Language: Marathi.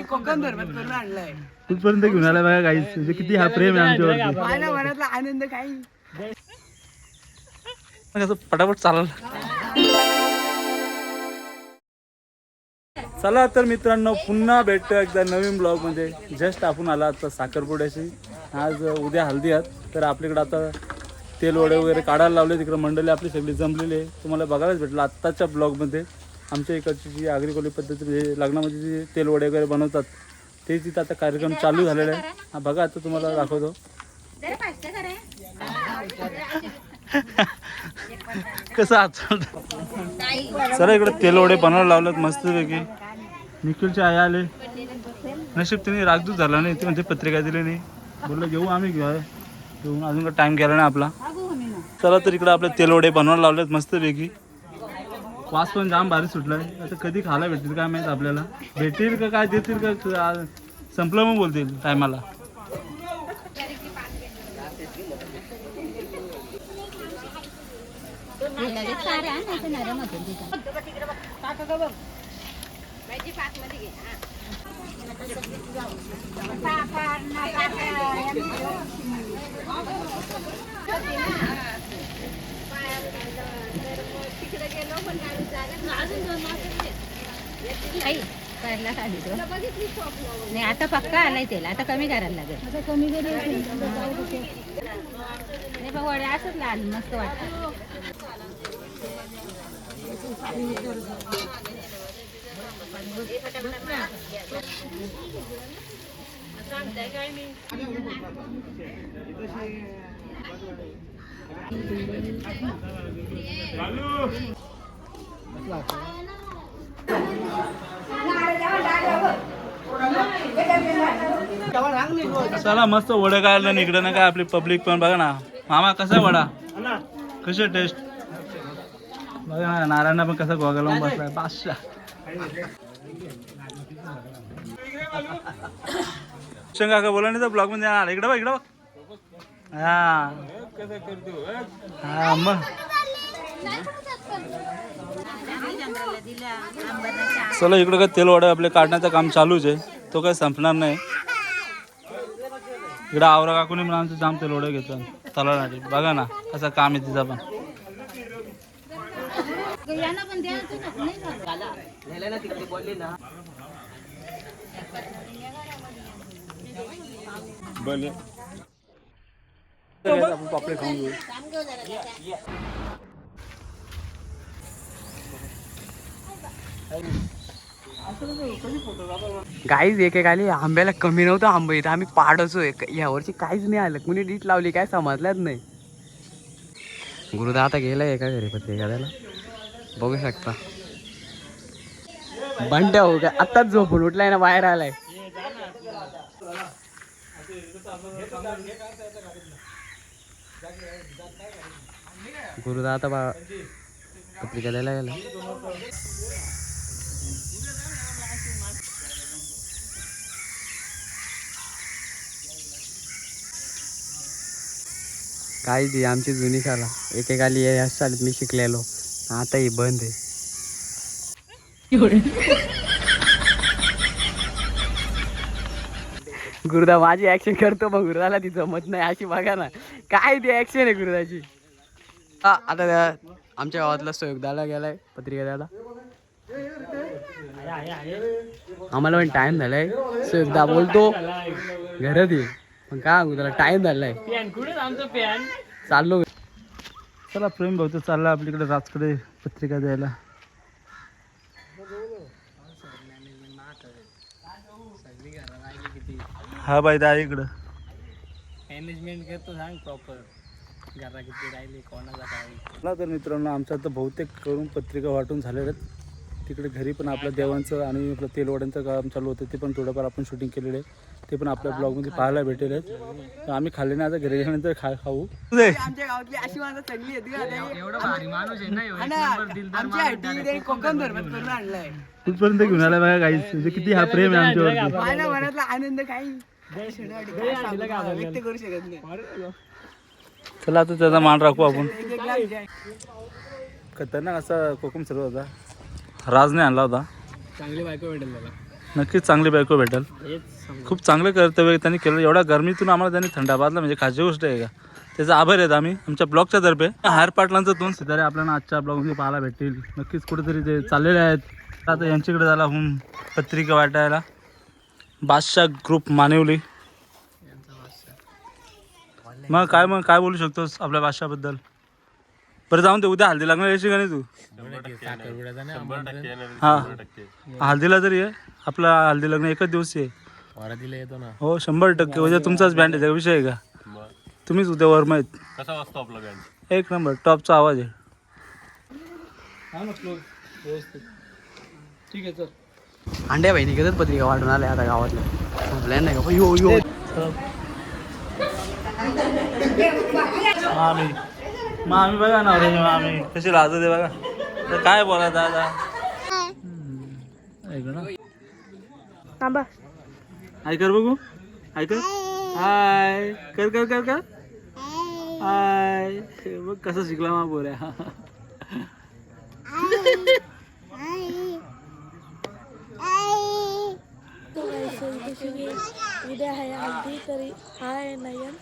कोकण धर्मात करून आणलाय कुठपर्यंत घेऊन आलाय बघा गाईस. म्हणजे किती हा प्रेम आहे आमच्यावरती. माझ्या मनातला आनंद काही कसं पटापट चालला. चला तर मित्रांनो पुन्हा भेटतो एकदा नवीन ब्लॉग मध्ये. जस्ट आपण आला आता साखरपुड्याची. आज उद्या हल्दी आहेत तर आपल्याकडे आता तेल वडे वगैरे काढायला लावले. तिकडे मंडळी आपली सगळी जमलेली आहे. तुम्हाला बघायलाच भेटलं आत्ताच्या ब्लॉगमध्ये. आमच्या इकडची जी आगरी कोळी पद्धती म्हणजे लग्नामध्ये जे तेल वडे वगैरे बनवतात ते तिथं आता कार्यक्रम चालू झालेला आहे. हा बघा आता तुम्हाला दाखवतो. कसं आज सर इकडे तेल वडे बनवायला लावलेत मस्तपैकी. निखिलचे आई आले. नशीब तिने रागदूत झाला नाही. ती म्हणते पत्रिका दिली नाही. बोललं घेऊ आम्ही घेऊन अजून का टाइम गेला नाही आपला. चला तर इकडे आपले तेल वडे बनवायला लावलेत मस्तपैकी. वास पण जाम भारी सुटलाय. आता कधी खायला भेटतील काय माहित आपल्याला. भेटतील का काय देतील का संपलं मग बोलतील टायमाला. नाही आता पक्का आलाय त्याला. आता कमी करायला लागेल. आता कमी नाही बघ वडे असंच लाल मस्त वाटतं. चला मस्त वडे काढलं ना इकडं ना काय आपली पब्लिक पण बघा ना. मामा कसा वडा कसे टेस्ट बघा ना. नारायणा पण कसा गोगा लावून बसलाय बादशाह. काका बोला नाही तर ब्लॉग मध्ये येणार. इकडं बघ इकडं बघ. हा हा मग चला इकडं काय तेल वडे आपले काढण्याचं काम चालूच आहे. तो काही संपणार नाही. इकडं आवरा काकूने म्हणून आमचं जाम तेल वडे घेतो तळण्यासाठी. बघा ना कसं काम आहे तिचं पण. आपण पापडे खाऊन घेऊ. गाईज एकेकाली आंब्याला कमी नव्हतं आंबा इथं आम्ही पाडचो. यावरची काहीच नाही आलं. कुणी डीट लावली काय समजल्याच नाही. गुरुदा आता गेलाय एका घरी पत्रिका द्यायला. बघू शकता बंट्या हो का आत्ताच झोपून उठलाय ना बाहेर आलाय. गुरुदा आता पत्रिका द्यायला गेला. काय ती आमची जुनी शाळा. एकेकाली या शाळेत मी शिकलेलो. आता ही बंद आहे. गुरुदा माझी ऍक्शन करतो मग गुरुदाला ती जमत नाही अशी. बघा ना काय ती ऍक्शन आहे गुरुदाची. आता आमच्या गावातला सहयोगदाला गेलाय पत्रिका द्यायला. आम्हाला पण टाइम झालाय. सहयोगदा बोलतो घरात ये पण काय सांगू त्याला टाइम झालाय. चाललो. चला प्रेम भाऊ तर चालला आपल्याकडे राजकडे पत्रिका द्यायला. हा बाई दा इकडं मॅनेजमेंट करतो सांग प्रॉपर. घरा किती राहिले कोणाला काय. चला तर मित्रांनो आमच्या आता बहुतेक करून पत्रिका वाटून झालेल्या आहेत. तिकडे घरी पण आपल्या देवांचं आणि आपलं तेलवड्यांचं काम चालू होतं. ते पण थोडंफार आपण शूटिंग केलेलं आहे. ते पण आपल्या ब्लॉगमध्ये पाहायला भेटेल आहेत. आम्ही खाल्ले नाही. आता घरी गेल्यानंतर खाऊ. आमच्या गावातली अशी माणसं चांगली आहेत. एवढं भारी माणूस आहे ना. कोकण धर्मात करून आणलाय. कुठपर्यंत घेऊन आलाय बघा गाईस. म्हणजे किती हा प्रेम आहे आमच्यावरती. माझ्या मनातला आनंद काही व्यक्त करू शकत नाही. चला आता त्याचा मान राखू आपण. खतरनाक असा कोकम सर्व होता. राजने आणला होता. चांगली बायको भेटेल नक्कीच चांगली बायको भेटेल. खूप चांगलं कर्तव्य त्यांनी केलं. एवढ्या गरमीतून आम्हाला त्यांनी थंडा बादला म्हणजे खास गोष्ट आहे का. त्याचा आभार आहेत आम्ही आमच्या ब्लॉगच्या तर्फे. हार पाटलांचा 2 सितारे आपल्याला आजच्या ब्लॉगमध्ये पाहायला भेटतील. नक्कीच कुठेतरी ते चाललेले आहेत. आता यांच्याकडे झाला पत्रिका वाटायला. बादशाह ग्रुप मानिवली. मग काय बोलू शकतोस आपल्या बादशाहबद्दल. बरं जाऊन ते उद्या हल्दी लागणार यायची का नाही तू. हा हल्दीला तरी आहे. आपला हल्दी लग्न एकच दिवशी आहे. हो 100% उद्या तुमचाच बँड आहे. विषय आहे का. तुम्हीच उद्या वर माहीत. कसा वाजतो आपला बँड. एक नंबर टॉपचा आवाज आहे. ठीक आहे चल. अंड्या बहिणी घेतात पत्रिका वाटून आल्या आता गावातल्या. संपल्या नाही का यो यो. मामी बघा ना रे मामी कशी लाजत आहे बघा. तर काय बोला दादा. ऐक ना हाय कर बघू. हाय कर. हाय कर कर कर कर. हाय बघ कसं शिकला मा बोऱ्या. उद्या आहे हल्दी तरी हाय नयन